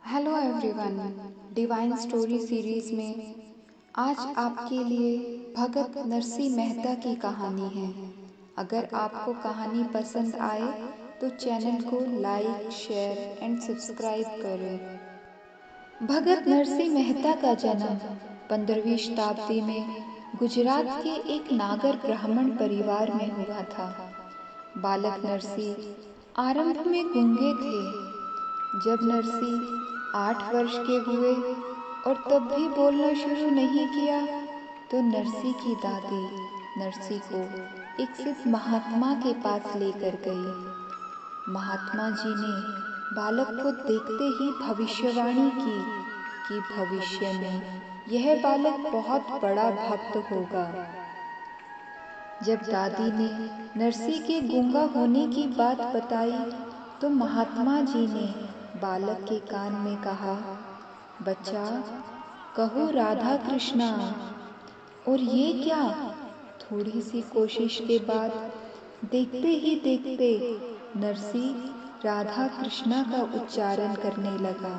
Hello everyone. Divine story series में आज आपके लिए भगत नरसिंह मेहता की कहानी है। अगर आपको कहानी पसंद आए तो चैनल को लाइक, शेयर एंड सब्सक्राइब करें। भगत नरसिंह मेहता का जन्म 15वीं शताब्दी में गुजरात के एक नागर ब्राह्मण परिवार में हुआ था। बालक नरसिंह आरंभ में गूंगे थे। जब नरसिंह 8 वर्ष के हुए और तब भी बोलना शुरू नहीं किया तो नरसिंह की दादी नरसिंह को एक सिद्ध महात्मा के पास लेकर गई। महात्मा जी ने बालक को देखते ही भविष्यवाणी की कि भविष्य में यह बालक बहुत बड़ा भक्त होगा। जब दादी ने नरसिंह के गूंगा होने की बात बताई तो महात्मा जी ने बालक के कान में कहा, बच्चा कहो राधा कृष्णा। और ये क्या? थोड़ी सी कोशिश के बाद देखते ही देखते नरसिंह राधा कृष्णा का उच्चारण करने लगा।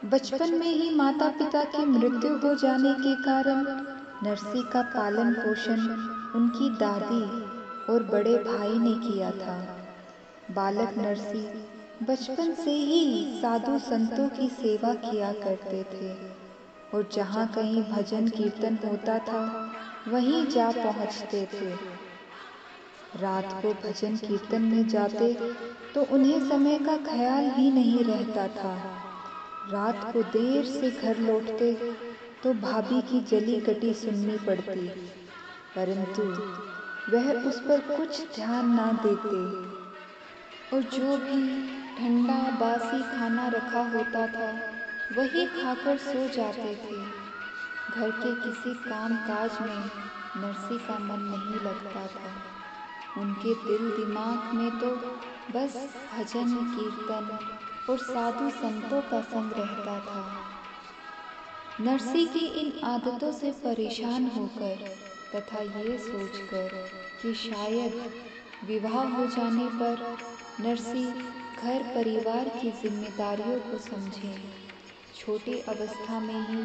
बचपन में ही माता पिता की मृत्यु हो जाने के कारण नरसिंह का पालन पोषण उनकी दादी और बड़े भाई ने किया था। बालक नरसिंह बचपन से ही साधु संतों की सेवा किया करते थे और जहाँ कहीं भजन कीर्तन होता था वहीं जा पहुँचते थे। रात को भजन कीर्तन में जाते तो उन्हें समय का ख्याल ही नहीं रहता था। रात को देर से घर लौटते तो भाभी की जली कटी सुननी पड़ती, परंतु वह उस पर कुछ ध्यान ना देते और जो भी ठंडा बासी खाना रखा होता था वही खाकर सो जाते थे। घर के किसी काम काज में नरसिंह का मन नहीं लगता था। उनके दिल दिमाग में तो बस भजन कीर्तन और साधु संतों का संग रहता था। नरसिंह की इन आदतों से परेशान होकर तथा ये सोचकर कि शायद विवाह हो जाने पर नरसिंह घर परिवार की जिम्मेदारियों को समझें, छोटी अवस्था में ही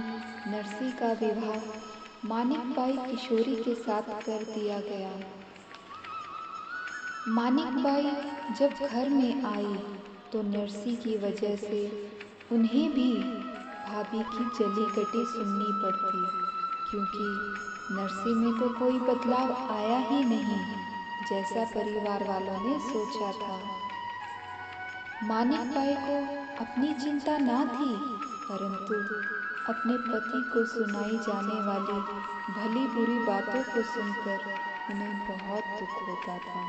नरसिंह का विवाह मानिक बाई किशोरी के साथ कर दिया गया। मानिक बाई जब घर में आई तो नरसिंह की वजह से उन्हें भी भाभी की जली कटी सुननी पड़ती, क्योंकि नरसिंह में तो कोई बदलाव आया ही नहीं जैसा परिवार वालों ने सोचा था। मानिक बाई को अपनी चिंता ना थी, परंतु अपने पति को सुनाई जाने वाली भली बुरी बातों को सुनकर उन्हें बहुत दुख होता था।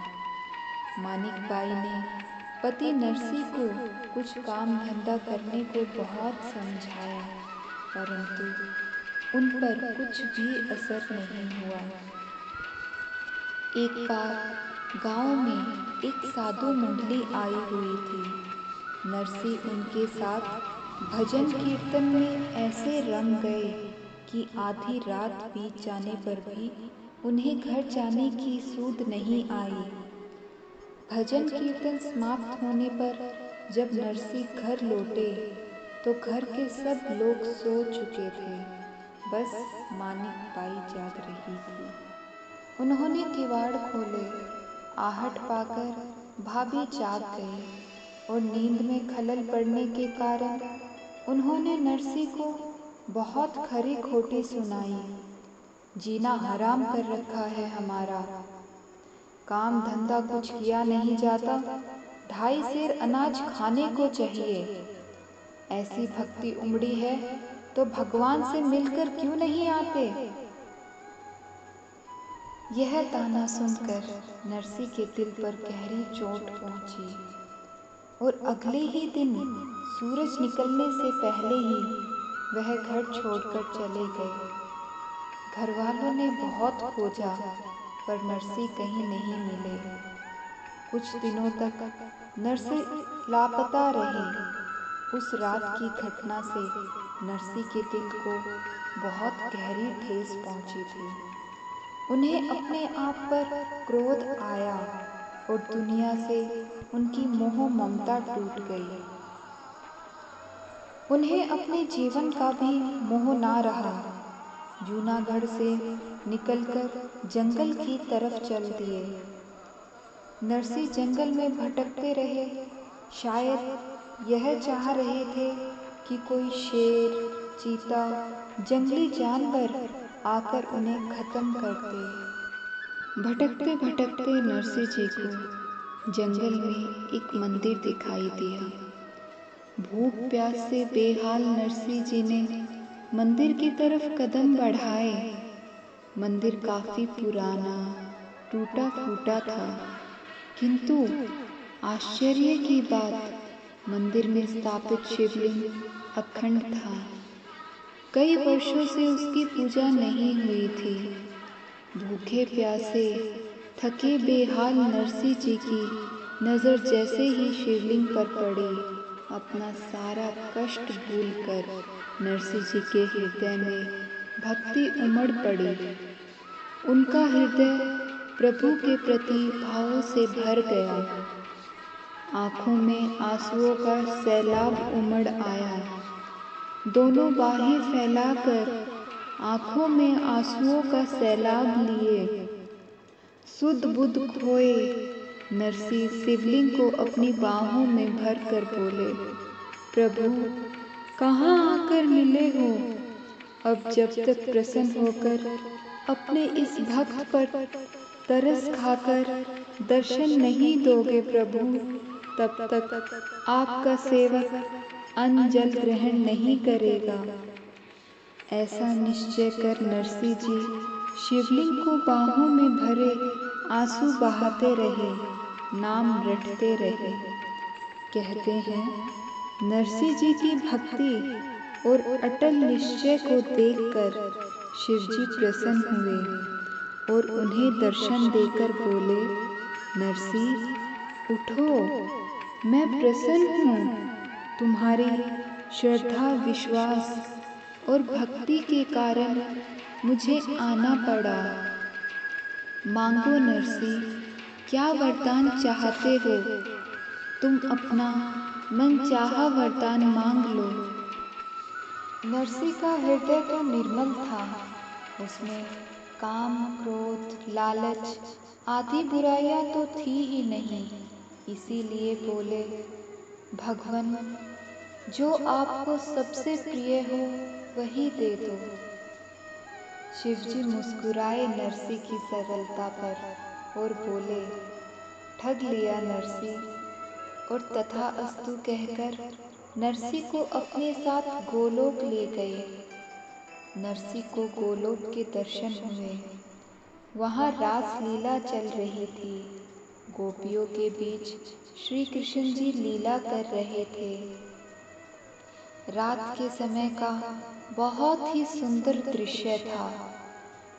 मानिक बाई ने पति नरसिंह को कुछ काम धंधा करने को बहुत समझाया, परंतु उन पर कुछ भी असर नहीं हुआ। एक बार गांव में एक साधु मंडली आई हुई थी। नरसिंह उनके साथ भजन कीर्तन में ऐसे रंग गए कि आधी रात बीत जाने पर भी उन्हें घर जाने की सूध नहीं आई। भजन कीर्तन समाप्त होने पर जब नरसिंह घर लौटे तो घर के सब लोग सो चुके थे, बस मानिक बाई जाग रही थी। उन्होंने किवाड़ खोले, आहट पाकर भाभी जाग गई और नींद में खलल पड़ने के कारण उन्होंने नरसिंह को बहुत खरी खोटी सुनाई। जीना हराम कर रखा है हमारा, काम धंधा कुछ किया नहीं जाता, 2.5 सेर अनाज खाने को चाहिए। ऐसी भक्ति उमड़ी है तो भगवान से मिलकर क्यों नहीं आते? यह ताना सुनकर नरसिंह के दिल पर गहरी चोट पहुंची और अगले ही दिन सूरज निकलने से पहले ही वह घर छोड़कर चले गए। घर वालों ने बहुत खोजा पर नरसिंह कहीं नहीं मिले। कुछ दिनों तक नरसिंह लापता रहे। उस रात की घटना से नरसिंह के दिल को बहुत गहरी ठेस पहुंची थी। उन्हें अपने आप पर क्रोध आया और दुनिया से उनकी मोह ममता टूट गई। उन्हें अपने जीवन का भी मोह ना रहा। जूनागढ़ से निकलकर जंगल की तरफ चल दिए। नरसी जंगल में भटकते रहे। शायद यह चाह रहे थे कि कोई शेर, चीता, जंगली जानवर आकर उन्हें खत्म कर दे। भटकते भटकते नरसी जी को जंगल में एक मंदिर दिखाई दिया। भूख प्यास से बेहाल नरसी जी ने मंदिर की तरफ कदम बढ़ाए। मंदिर काफी पुराना, टूटा फूटा था, किंतु आश्चर्य की बात, मंदिर में स्थापित शिवलिंग अखंड था। कई वर्षों से उसकी पूजा नहीं हुई थी। भूखे प्यासे थके बेहाल नरसी जी की नजर जैसे ही शिवलिंग पर पड़ी, अपना सारा कष्ट भूलकर नरसी जी के हृदय में भक्ति उमड़ पड़ी। उनका हृदय प्रभु के प्रति भावों से भर गया। आंखों में आंसुओं का सैलाब उमड़ आया। दोनों बाहें फैलाकर आंखों में आंसुओं का सैलाब लिए सुध बुध खोए नरसी शिवलिंग को अपनी बाहों में भर कर बोले, प्रभु कहाँ आकर मिले हो? अब जब तक प्रसन्न होकर अपने इस भक्त पर तरस खाकर दर्शन नहीं दोगे प्रभु, तब तक आपका सेवक अन्न जल ग्रहण नहीं करेगा। ऐसा निश्चय कर नरसी जी शिवलिंग को बाहों में भरे आंसू बहाते रहे, नाम रटते रहे। कहते हैं नरसी जी की भक्ति और अटल निश्चय को देखकर शिवजी प्रसन्न हुए और उन्हें दर्शन देकर बोले, नरसी उठो, मैं प्रसन्न हूँ। तुम्हारी श्रद्धा, विश्वास और भक्ति के कारण मुझे आना पड़ा। मांगो नरसी, क्या वरदान चाहते हो? तुम अपना मनचाहा वरदान मांग लो। नरसी का हृदय तो निर्मल था। उसमें काम, क्रोध, लालच आदि बुराइयां तो थी ही नहीं। इसीलिए बोले, भगवन जो आपको सबसे प्रिय हो वही दे दो। शिवजी मुस्कुराए नरसी की सरलता पर और बोले, ठग लिया नरसी, और तथास्तु कहकर नरसी को अपने साथ गोलोक ले गए। नरसी को गोलोक के दर्शन हुए। वहाँ रास लीला चल रही थी। गोपियों के बीच श्री कृष्ण जी लीला कर रहे थे। रात के समय का बहुत ही सुंदर दृश्य था।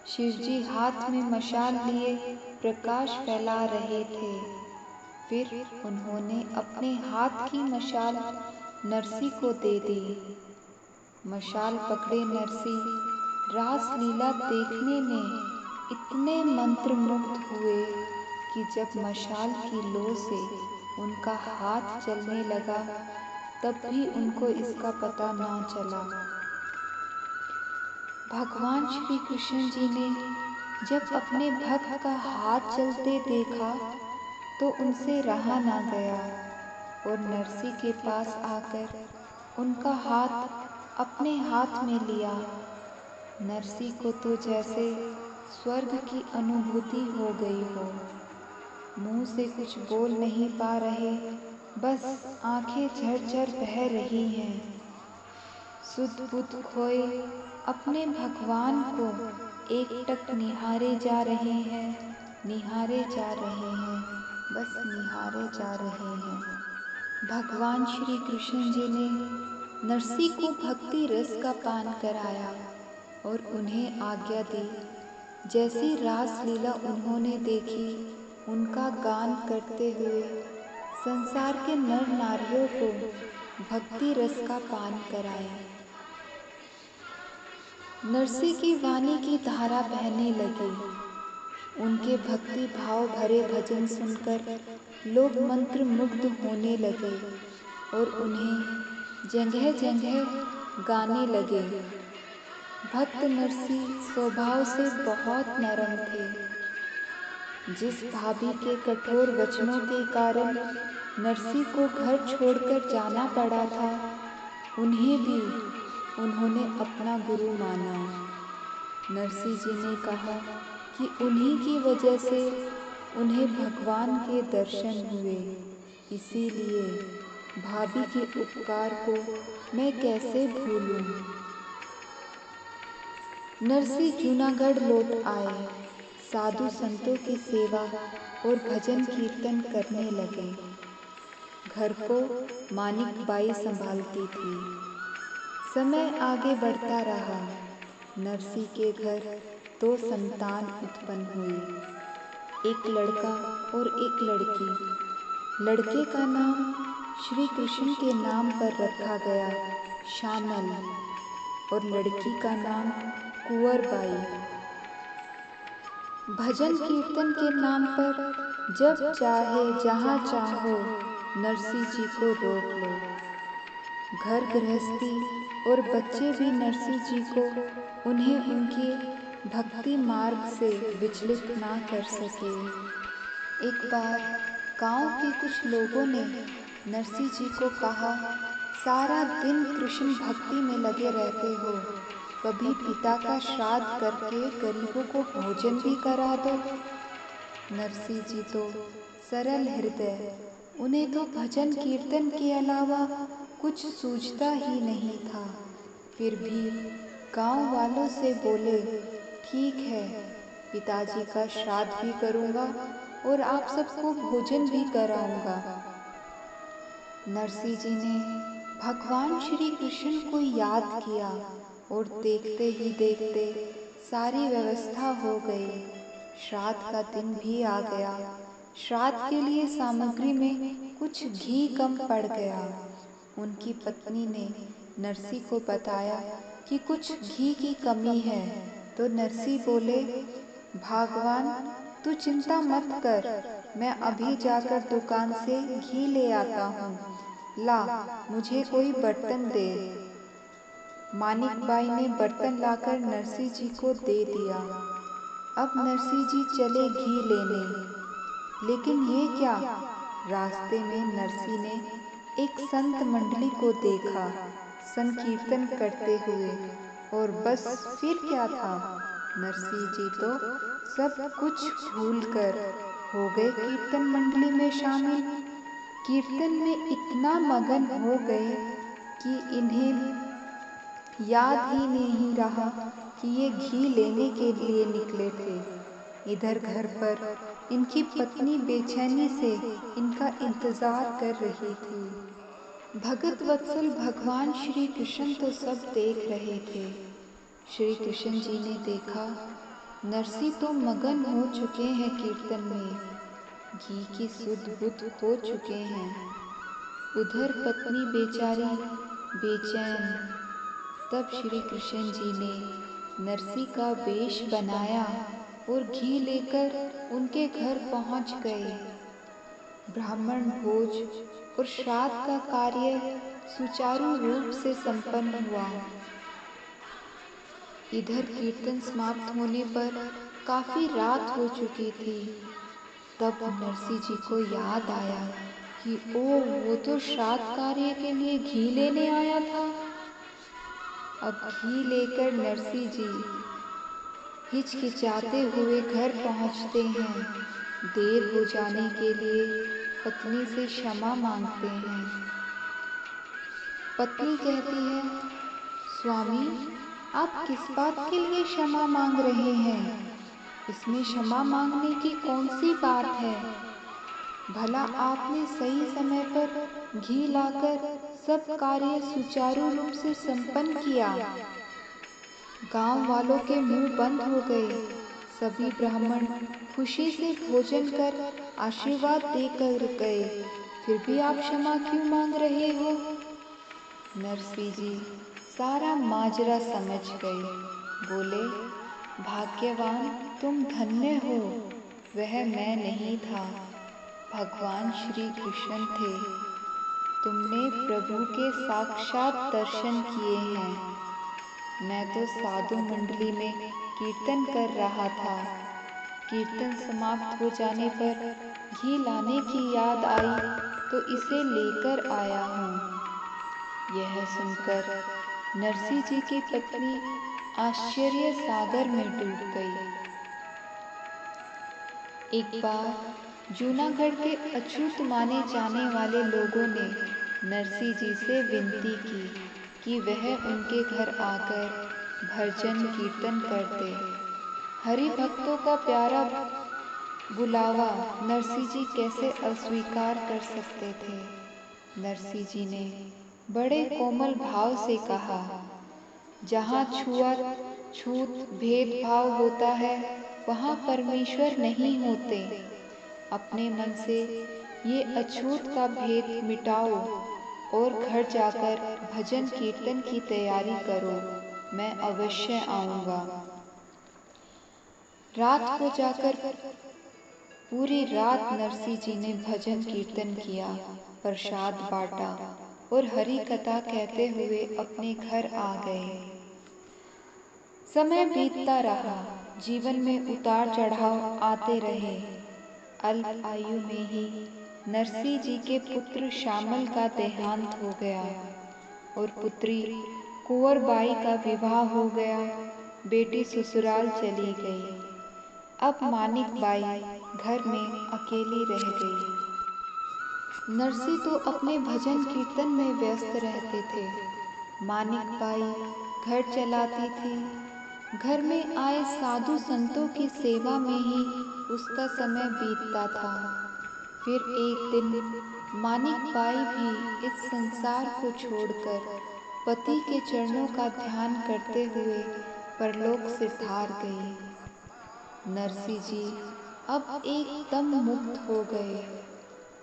शिवजी हाथ में मशाल लिए प्रकाश फैला रहे थे। फिर उन्होंने अपने हाथ की मशाल नरसी को दे दी। मशाल पकड़े नरसी रास लीला देखने में इतने मंत्रमुग्ध हुए कि जब मशाल की लो से उनका हाथ चलने लगा तब भी उनको इसका पता ना चला। भगवान श्री कृष्ण जी ने जब अपने भक्त का हाथ चलते देखा तो उनसे रहा ना गया और नरसी के पास आकर उनका हाथ अपने हाथ में लिया। नरसी को तो जैसे स्वर्ग की अनुभूति हो गई हो। मुंह से कुछ बोल नहीं पा रहे, बस आंखें झरझर बह रही हैं। सुध बुध खोए अपने भगवान को एकटक निहारे जा रहे हैं, निहारे जा रहे हैं, बस निहारे जा रहे हैं। भगवान श्री कृष्ण जी ने नरसी को भक्ति रस का पान कराया और उन्हें आज्ञा दी, जैसी रास लीला उन्होंने देखी उनका गान करते हुए संसार के नर नारियों को भक्ति रस का पान कराया। नरसी की वाणी की धारा बहने लगी। उनके भक्ति भाव भरे भजन सुनकर लोग मंत्र मुग्ध होने लगे और उन्हें जगह जगह गाने लगे। भक्त नरसी स्वभाव से बहुत नरम थे। जिस भाभी के कठोर वचनों के कारण नरसी को घर छोड़कर जाना पड़ा था, उन्हें भी उन्होंने अपना गुरु माना। नरसी जी ने कहा कि उन्हीं की वजह से उन्हें भगवान के दर्शन हुए, इसीलिए भाभी के उपकार को मैं कैसे भूलूं। नरसी जूनागढ़ लौट आए। साधु संतों की सेवा और भजन कीर्तन करने लगे। घर को मानिक बाई संभालती थी। समय आगे बढ़ता रहा। नरसी के घर 2 संतान उत्पन्न हुई, एक लड़का और एक लड़की। लड़के का नाम श्री कृष्ण के नाम पर रखा गया, श्यामल, और लड़की का नाम कुंवर बाई। भजन कीर्तन के नाम पर जब चाहे जहाँ चाहो नरसी जी को रोक लो। घर गृहस्थी और बच्चे भी नरसी जी को उन्हें उनके भक्ति मार्ग से विचलित ना कर सके। एक बार गांव के कुछ लोगों ने नरसी जी को कहा, सारा दिन कृष्ण भक्ति में लगे रहते हो, कभी पिता का श्राद्ध करके गरीबों को भोजन भी करा दो। नरसी जी तो सरल हृदय, उन्हें तो भजन कीर्तन के अलावा कुछ सूझता ही नहीं था। फिर भी गांव वालों से बोले, ठीक है, पिताजी का श्राद्ध भी करूंगा और आप सबको भोजन भी कराऊंगा। नरसी जी ने भगवान श्री कृष्ण को याद किया और देखते ही देखते सारी व्यवस्था हो गई। श्राद्ध का दिन भी आ गया। श्राद्ध के लिए सामग्री में कुछ घी कम पड़ गया। उनकी पत्नी ने नरसी को बताया कि कुछ घी की कमी है, तो नरसी बोले, भगवान तू चिंता मत कर, मैं अभी जाकर दुकान से घी ले आता हूँ, ला मुझे कोई बर्तन दे। मानिक बाई ने बर्तन लाकर नरसी जी को दे दिया। अब नरसी जी चले घी लेने, लेकिन ये क्या, रास्ते में नरसी ने एक संत मंडली को देखा संकीर्तन करते हुए, और बस फिर क्या था, नरसी जी तो सब कुछ भूलकर हो गए कीर्तन मंडली में शामिल। कीर्तन में इतना मगन हो गए कि इन्हें याद ही नहीं रहा कि ये घी लेने के लिए निकले थे। इधर घर पर इनकी पत्नी बेचैनी से इनका इंतजार कर रही थी। भगत वत्सल भगवान श्री कृष्ण तो सब देख रहे थे। श्री कृष्ण जी ने देखा नरसी तो मगन हो चुके हैं कीर्तन में, घी की सुध बुध खो चुके हैं। उधर पत्नी बेचारी बेचैन। तब श्री कृष्ण जी ने नरसी का वेश बनाया और घी लेकर उनके घर पहुंच गए। ब्राह्मण भोज और श्राद्ध का कार्य सुचारू रूप से संपन्न हुआ। इधर कीर्तन समाप्त होने पर काफी रात हो चुकी थी। तब नरसी जी को याद आया कि वो तो श्राद्ध कार्य के लिए घी लेने आया था। अब घी लेकर नरसी जी हिचकिचाते हुए घर पहुंचते हैं। देर हो जाने के लिए पत्नी से क्षमा मांगते हैं। पत्नी कहती है, स्वामी आप किस बात के लिए क्षमा मांग रहे हैं? इसमें क्षमा मांगने की कौन सी बात है? भला आपने सही समय पर घी लाकर सब कार्य सुचारू रूप से संपन्न किया। गांव वालों के मुंह बंद हो गए। सभी ब्राह्मण खुशी से भोजन कर आशीर्वाद देकर गए, फिर भी आप क्षमा क्यों मांग रहे हो? नरसी जी सारा माजरा समझ गए। बोले, भाग्यवान तुम धन्य हो, वह मैं नहीं था, भगवान श्री कृष्ण थे। तुमने प्रभु के साक्षात दर्शन किए हैं। मैं तो साधु मंडली में कीर्तन कर रहा था। कीर्तन समाप्त हो जाने पर घी लाने की याद आई तो इसे लेकर आया हूँ। यह सुनकर नरसी जी की पत्नी आश्चर्य सागर में डूब गई। एक बार जूनागढ़ के अछूत माने जाने वाले लोगों ने नरसी जी से विनती की कि वह उनके घर आकर भजन कीर्तन करते। हरि भक्तों का प्यारा बुलावा नरसी जी कैसे अस्वीकार कर सकते थे। नरसी जी ने बड़े कोमल भाव से कहा, जहाँ छूत भेदभाव होता है वहाँ परमेश्वर नहीं होते। अपने मन से ये अछूत का भेद मिटाओ और घर जाकर भजन कीर्तन की तैयारी करो। मैं अवश्य आऊँगा। रात को जाकर पूरी रात नरसी जी ने भजन कीर्तन किया, प्रसाद बांटा और हरि कथा कहते हुए अपने घर आ गए। समय बीतता रहा, जीवन में उतार चढ़ाव आते रहे। अल्प आयु में ही नरसी जी के पुत्र श्यामल का देहांत हो गया और पुत्री कुंवरबाई का विवाह हो गया। बेटी ससुराल चली गई। अब मानिक बाई घर में अकेली रह गई। नरसी तो अपने भजन कीर्तन में व्यस्त रहते थे। मानिक बाई घर चलाती थी। घर में आए साधु संतों की सेवा में ही उसका समय बीतता था। फिर एक दिन मानिक बाई भी इस संसार को छोड़कर पति के चरणों का ध्यान करते हुए परलोक से धार गई। नरसी जी अब एकदम मुक्त हो गए।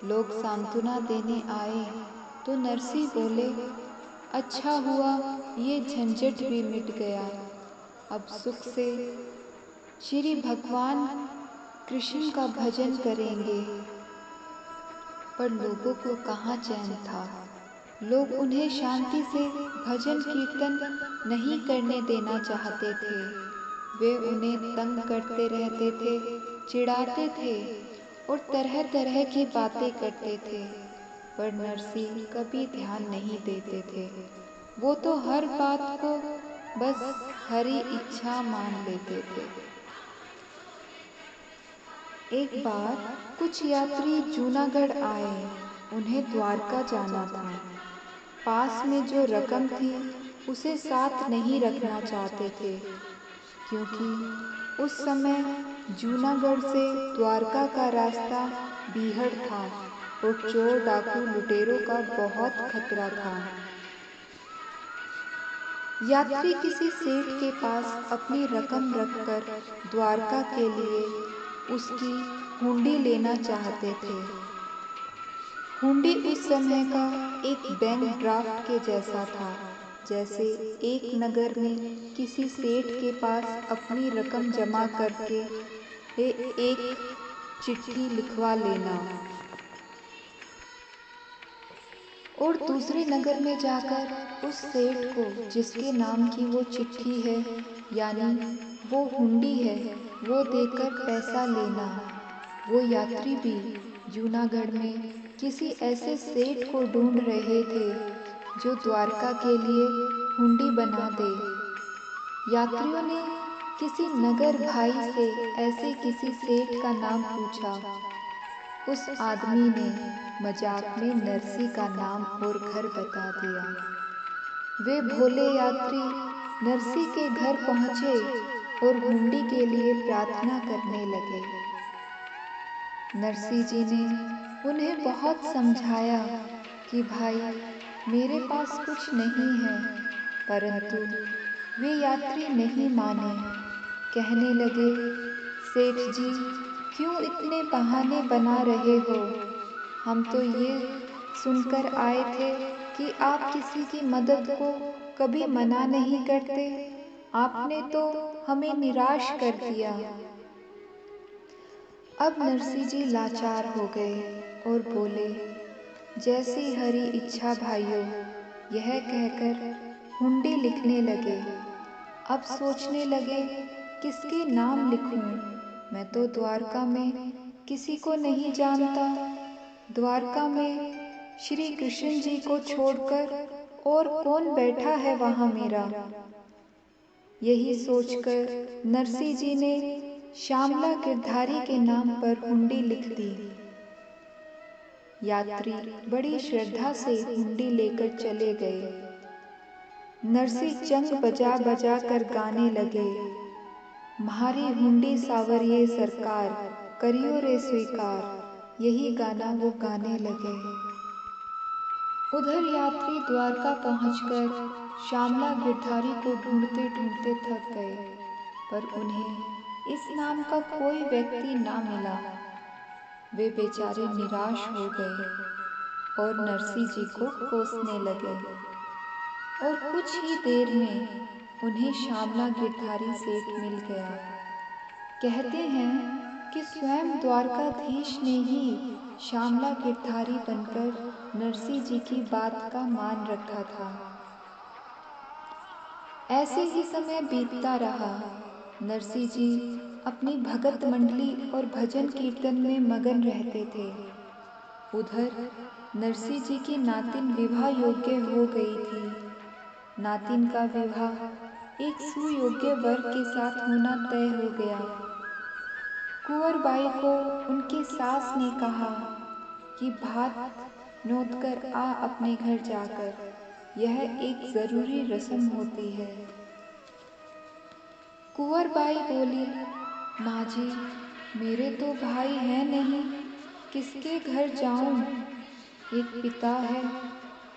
लोग सांत्वना देने आए तो नरसी बोले, अच्छा हुआ ये झंझट भी मिट गया। अब सुख से श्री भगवान कृष्ण का भजन करेंगे। पर लोगों को कहाँ चैन था। लोग उन्हें शांति से भजन कीर्तन नहीं करने देना चाहते थे। वे उन्हें तंग करते रहते थे, चिढ़ाते थे और तरह तरह की बातें करते थे। पर नरसी कभी ध्यान नहीं देते थे। वो तो हर बात को बस हरी इच्छा मान लेते थे। एक बार कुछ यात्री जूनागढ़ आए। उन्हें द्वारका जाना था। पास में जो रकम थी उसे साथ नहीं रखना चाहते थे, क्योंकि उस समय जूनागढ़ से द्वारका का रास्ता बीहड़ था और चोर डाकू लुटेरों का बहुत खतरा था। यात्री किसी सेठ के पास अपनी रकम रखकर द्वारका के लिए उसकी हुंडी लेना चाहते थे। हुंडी उस समय का एक बैंक ड्राफ्ट के जैसा था। जैसे एक नगर में किसी सेठ के पास अपनी रकम जमा करके एक चिट्ठी लिखवा लेना और दूसरे नगर में जाकर उस सेठ को जिसके नाम की वो चिट्ठी है यानी वो हुंडी है, वो देकर पैसा लेना। वो यात्री भी जूनागढ़ में किसी ऐसे सेठ को ढूंढ रहे थे जो द्वारका के लिए हुंडी बना दे। यात्रियों ने किसी नगर भाई से ऐसे किसी सेठ का नाम पूछा। उस आदमी ने मजाक में नरसी का नाम और घर बता दिया। वे भोले यात्री नरसी के घर पहुँचे और हुंडी के लिए प्रार्थना करने लगे। नरसी जी ने उन्हें बहुत समझाया कि भाई मेरे पास कुछ नहीं है, परंतु वे यात्री नहीं माने। कहने लगे, सेठ जी क्यों इतने बहाने बना रहे हो? हम तो ये सुनकर आए थे कि आप किसी की मदद को कभी मना नहीं करते। आपने तो हमें निराश कर दिया। अब नरसी जी लाचार हो गए और बोले, जैसी हरी इच्छा भाइयों, यह कहकर हुंडी लिखने लगे। अब सोचने लगे किसके नाम लिखूं? मैं तो द्वारका में किसी को नहीं जानता। द्वारका में श्री कृष्ण जी को छोड़कर और कौन बैठा है वहां मेरा? यही सोचकर नरसिंह जी ने श्यामला गिरधारी के नाम पर हुंडी लिख दी। यात्री बड़ी श्रद्धा से हुंडी लेकर चले गए। नरसिंह चंग बजा बजा कर गाने लगे, म्हारी हुंडी सावरिये सरकार, करियो रे स्वीकार। यही गाना वो गाने लगे। उधर यात्री द्वारका पहुंचकर श्यामला गिरधारी को ढूंढते ढूंढते थक गए, पर उन्हें इस नाम का कोई व्यक्ति ना मिला। वे बेचारे निराश हो गए और नरसिंह जी को कोसने लगे। और कुछ ही देर में उन्हें श्यामला गिरधारी सेठ मिल गया। कहते हैं कि स्वयं द्वारकाधीश ने ही श्यामला गिरधारी बनकर नरसिंह जी की बात का मान रखा था। ऐसे ही समय बीतता रहा। नरसिंह जी अपनी भगत मंडली और भजन कीर्तन में मगन रहते थे। उधर नरसिंह जी की नातिन विवाह योग्य हो गई थी। नातिन का विवाह एक सुयोग्य वर के साथ होना तय हो गया। कुंवर बाई को उनकी सास ने कहा कि भात नोत कर आ अपने घर जाकर, यह एक जरूरी रस्म होती है। कुंवर बाई बोली, माँ जी, मेरे तो भाई हैं नहीं, किसके घर जाऊं? एक पिता है,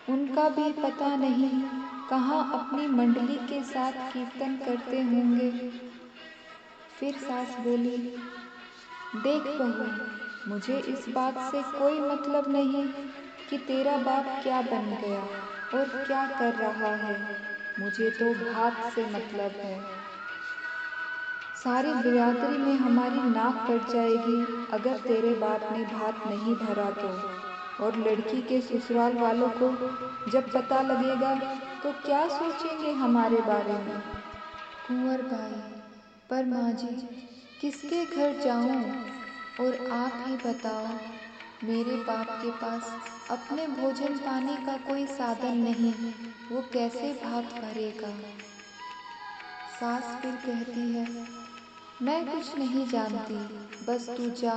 उनका भी पता नहीं कहाँ अपनी मंडली के साथ कीर्तन करते होंगे। फिर सास बोली, देख बहू, मुझे इस बात से कोई मतलब नहीं कि तेरा बाप क्या बन गया और क्या कर रहा है, मुझे तो भात से मतलब है। सारी बिरादरी में हमारी नाक कट जाएगी अगर तेरे बाप ने भात नहीं भरा तो, और लड़की के ससुराल वालों को जब पता लगेगा तो क्या सोचेंगे हमारे बारे में। कुंवर बाई, पर माँ जी, किसके घर जाऊं? और आप ही बताओ, मेरे बाप के पास अपने भोजन पानी का कोई साधन नहीं, वो कैसे भात भरेगा? सास फिर कहती है, मैं कुछ नहीं जानती, बस तू जा,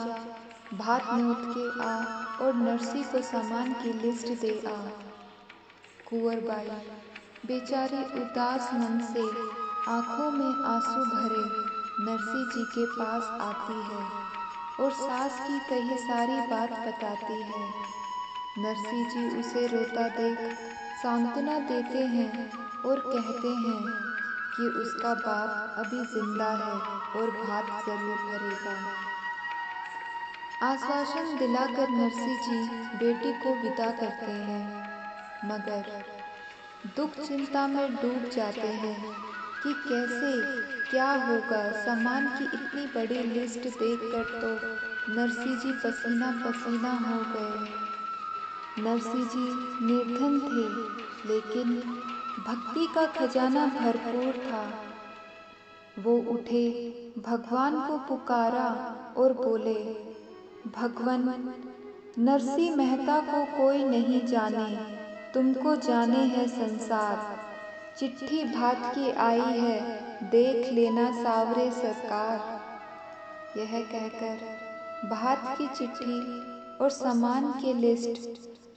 भात नोत के आ और नरसी को सामान की लिस्ट दे आ। कुंवर बाई बेचारी उदास मन से आंखों में आंसू भरे नरसी जी के पास आती है और सास की कही सारी बात बताती है। नरसी जी उसे रोता देख सांत्वना देते हैं और कहते हैं कि उसका बाप अभी जिंदा है और भात जरूर भरेगा। आश्वासन दिलाकर नरसिंह जी बेटी को विदा करते हैं, मगर दुख चिंता में डूब जाते हैं कि कैसे क्या होगा। सामान की इतनी बड़ी लिस्ट देखकर तो नरसिंह जी पसीना पसीना हो गए। नरसिंह जी निर्धन थे, लेकिन भक्ति का खजाना भरपूर था। वो उठे, भगवान को पुकारा और बोले, भगवान, नरसिंह मेहता को कोई नहीं जाने, तुमको जाने है संसार। चिट्ठी भात की आई है, देख लेना सावरे सरकार। यह कहकर भात की चिट्ठी और सामान की लिस्ट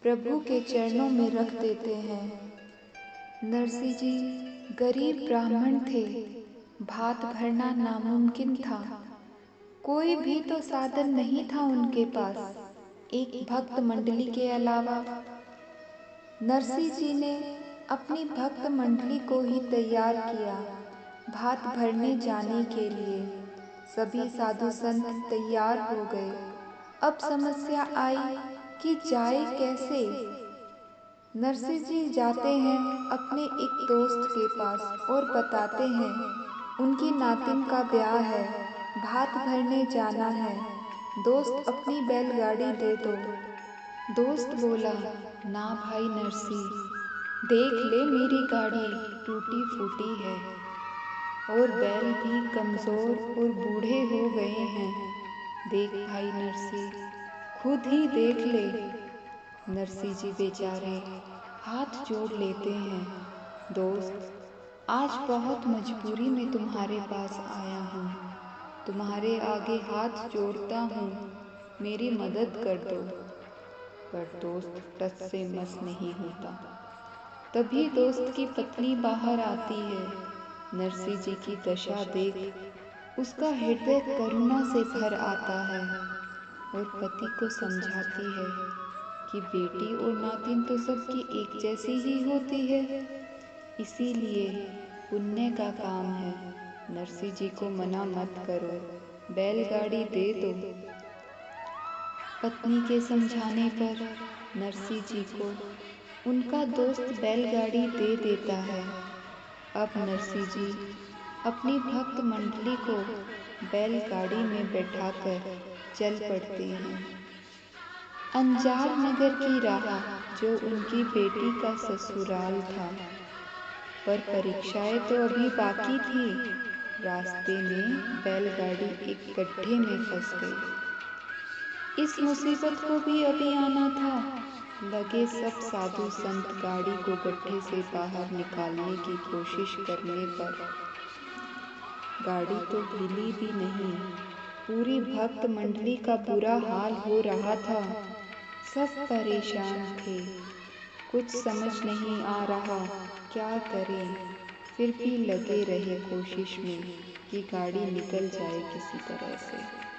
प्रभु के चरणों में रख देते हैं। नरसिंह जी गरीब ब्राह्मण थे, भात भरना नामुमकिन था। कोई भी तो साधन नहीं था उनके पास, एक भक्त मंडली के अलावा। नरसिंह जी ने अपनी भक्त मंडली को ही तैयार किया भात भरने जाने के लिए। सभी साधु संत तैयार हो गए। अब समस्या आई कि जाए कैसे। नरसिंह जी जाते हैं अपने एक दोस्त के पास और बताते हैं उनकी नातिन का ब्याह है, भात भरने जाना है, दोस्त अपनी बैलगाड़ी दे दो। दोस्त बोला, ना भाई नरसी, देख ले मेरी गाड़ी टूटी फूटी है और बैल भी कमज़ोर और बूढ़े हो गए हैं। देख भाई नरसी, खुद ही देख ले। नरसी जी बेचारे हाथ जोड़ लेते हैं। दोस्त, आज बहुत मजबूरी में तुम्हारे पास आया हूँ, तुम्हारे आगे हाथ जोड़ता हूँ, मेरी मदद कर दो। पर दोस्त टस से मस नहीं होता। तभी दोस्त की पत्नी बाहर आती है। नरसी जी की दशा देख उसका हृदय करुणा से भर आता है और पति को समझाती है कि बेटी और नातिन तो सबकी एक जैसी ही होती है, इसीलिए पुण्य का काम है, नरसी जी को मना मत करो, बैलगाड़ी दे दो। पत्नी के समझाने पर नरसी जी को उनका दोस्त बैलगाड़ी दे देता है। अब नरसी जी अपनी भक्त मंडली को बैलगाड़ी में बैठाकर चल पड़ते हैं। अंजार नगर की राह जो उनकी बेटी का ससुराल था, पर परीक्षाएं तो अभी बाकी थी। रास्ते में बैलगाड़ी एक गड्ढे में फंस गई। इस मुसीबत को भी अभी आना था। लगे सब साधु संत गाड़ी को गड्ढे से बाहर निकालने की कोशिश करने पर। गाड़ी तो हिली भी नहीं। पूरी भक्त मंडली का बुरा हाल हो रहा था। सब परेशान थे। कुछ समझ नहीं आ रहा क्या करें। फिर भी लगे रहे कोशिश में कि गाड़ी निकल जाए किसी तरह से।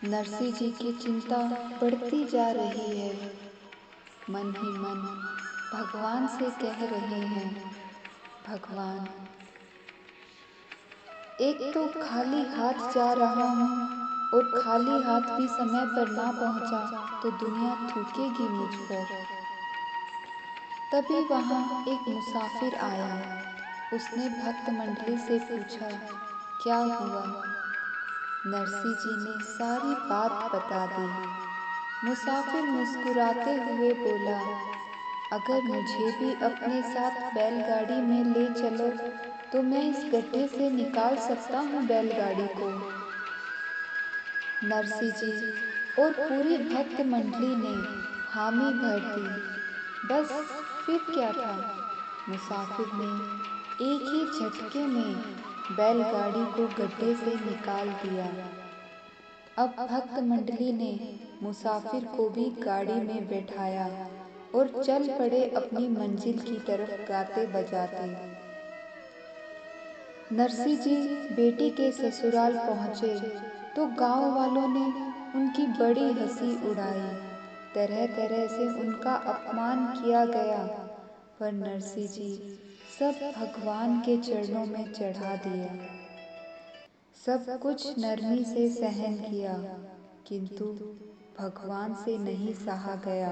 नरसी जी की चिंता बढ़ती जा रही है। मन ही मन भगवान से कह रहे हैं, भगवान, एक तो खाली हाथ जा रहा हूँ और खाली हाथ भी समय पर ना पहुँचा तो दुनिया थूकेगी मुझ पर। तभी वहाँ एक मुसाफिर आया। उसने भक्त मंडली से पूछा, क्या हुआ? नरसी जी ने सारी बात बता दी। मुसाफिर मुस्कुराते हुए बोला, अगर मुझे भी अपने साथ बैलगाड़ी में ले चलो तो मैं इस गड्ढे से निकाल सकता हूँ बैलगाड़ी को। नरसी जी और पूरी भक्त मंडली ने हामी भर दी। बस फिर क्या था, मुसाफिर ने एक ही झटके में बैलगाड़ी को गड्ढे से निकाल दिया। अब भक्त मंडली ने मुसाफिर को भी गाड़ी में बैठाया और चल पड़े अपनी मंजिल की तरफ गाते बजाते। नरसी जी बेटी के ससुराल पहुँचे तो गांव वालों ने उनकी बड़ी हंसी उड़ाई। तरह तरह से उनका अपमान किया गया, पर नरसी जी सब भगवान के चरणों में चढ़ा दिया। सब कुछ नरमी से सहन किया, किंतु भगवान से नहीं सहा गया।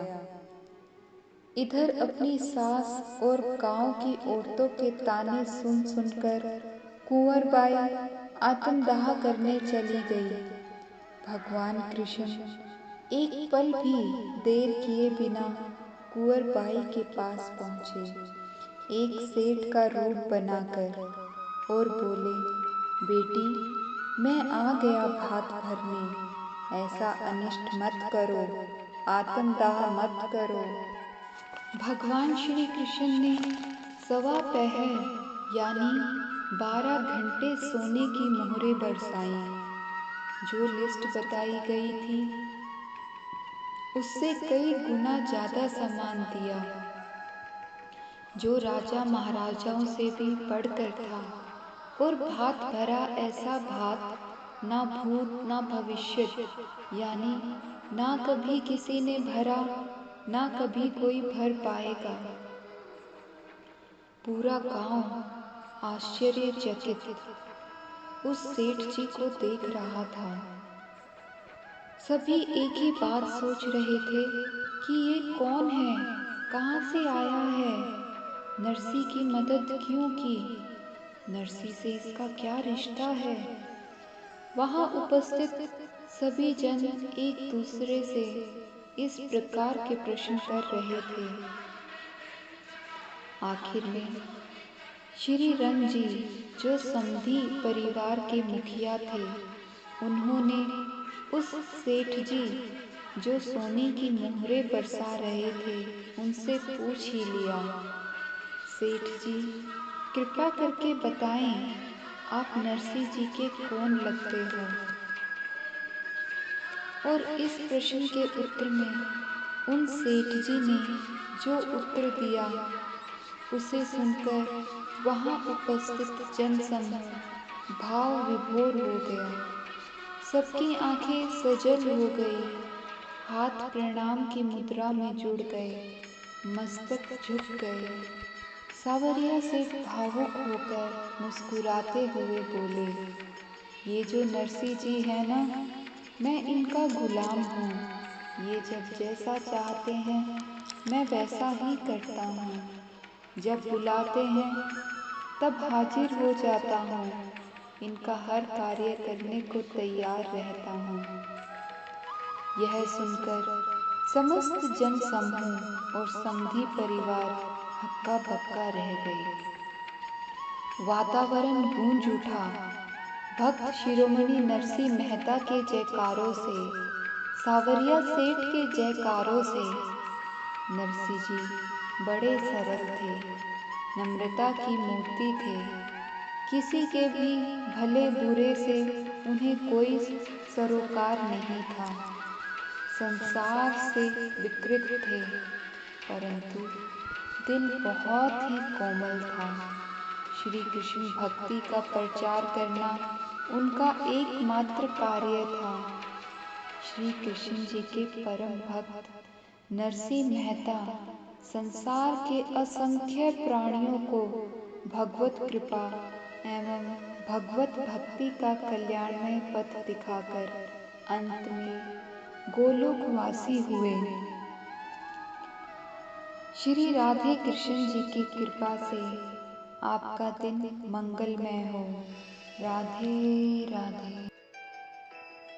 इधर अपनी सास और गांव की औरतों के ताने सुन सुनकर कुंवर बाई आत्मदाह करने चली गई। भगवान कृष्ण एक पल भी देर किए बिना कुंवर बाई के पास पहुँचे, एक सेठ का रूप बनाकर, और बोले, बेटी, मैं आ गया भात भरने, ऐसा अनिष्ट मत करो, आत्मदाह मत करो। भगवान श्री कृष्ण ने सवा पहर यानी 12 घंटे सोने की मोहरें बरसाईं। जो लिस्ट बताई गई थी उससे कई गुना ज्यादा सामान दिया, जो राजा महाराजाओं से भी बढ़कर था। और भात भरा ऐसा भात ना भूत ना भविष्य, यानी ना कभी किसी ने भरा, ना कभी कोई भर पाएगा। पूरा गांव आश्चर्यचकित उस सेठ जी को देख रहा था। सभी एक ही बात सोच रहे थे कि ये कौन है, कहाँ से आया है, नरसी की मदद क्यों की, नरसी से इसका क्या रिश्ता है। वहाँ उपस्थित सभी जन एक दूसरे से इस प्रकार के प्रश्न कर रहे थे। आखिर में श्री रंग जी, जो समधी परिवार के मुखिया थे, उन्होंने उस सेठ जी जो सोने की मोहरें बरसा रहे थे, उनसे पूछ ही लिया, सेठ जी, कृपा करके बताएं, आप नरसी जी के कौन लगते हो? और इस प्रश्न के उत्तर में उन सेठ जी ने जो उत्तर दिया, उसे सुनकर वहाँ उपस्थित जनसमूह भाव विभोर हो गया। सबकी आंखें सजल हो गई, हाथ प्रणाम की मुद्रा में जुड़ गए, मस्तक झुक गए। सावरिया सेठ भावुक होकर मुस्कुराते हुए बोले, ये जो नरसी जी है ना, मैं इनका गुलाम हूँ। ये जब जैसा चाहते हैं मैं वैसा ही करता हूँ। जब बुलाते हैं तब हाजिर हो जाता हूँ। इनका हर कार्य करने को तैयार रहता हूँ। यह सुनकर समस्त जन समूह और समधी परिवार हक्का बक्का रह गए। वातावरण गूंज उठा। भक्त शिरोमणि नरसी मेहता के जयकारों से, सावरिया सेठ के जयकारों से। नरसी जी बड़े सरल थे, नम्रता की मूर्ति थे। किसी के भी भले बुरे से उन्हें कोई सरोकार नहीं था। संसार से विकृत थे, परंतु दिल बहुत ही कोमल था। श्री कृष्ण भक्ति का प्रचार करना उनका एकमात्र कार्य था। श्री कृष्ण जी के परम भक्त नरसी मेहता संसार के असंख्य प्राणियों को भगवत कृपा एवं भगवत भक्ति का कल्याणमय पथ दिखाकर अंत में गोलोकवासी हुए। श्री राधे कृष्ण जी की कृपा से आपका दिन मंगलमय हो। राधे राधे।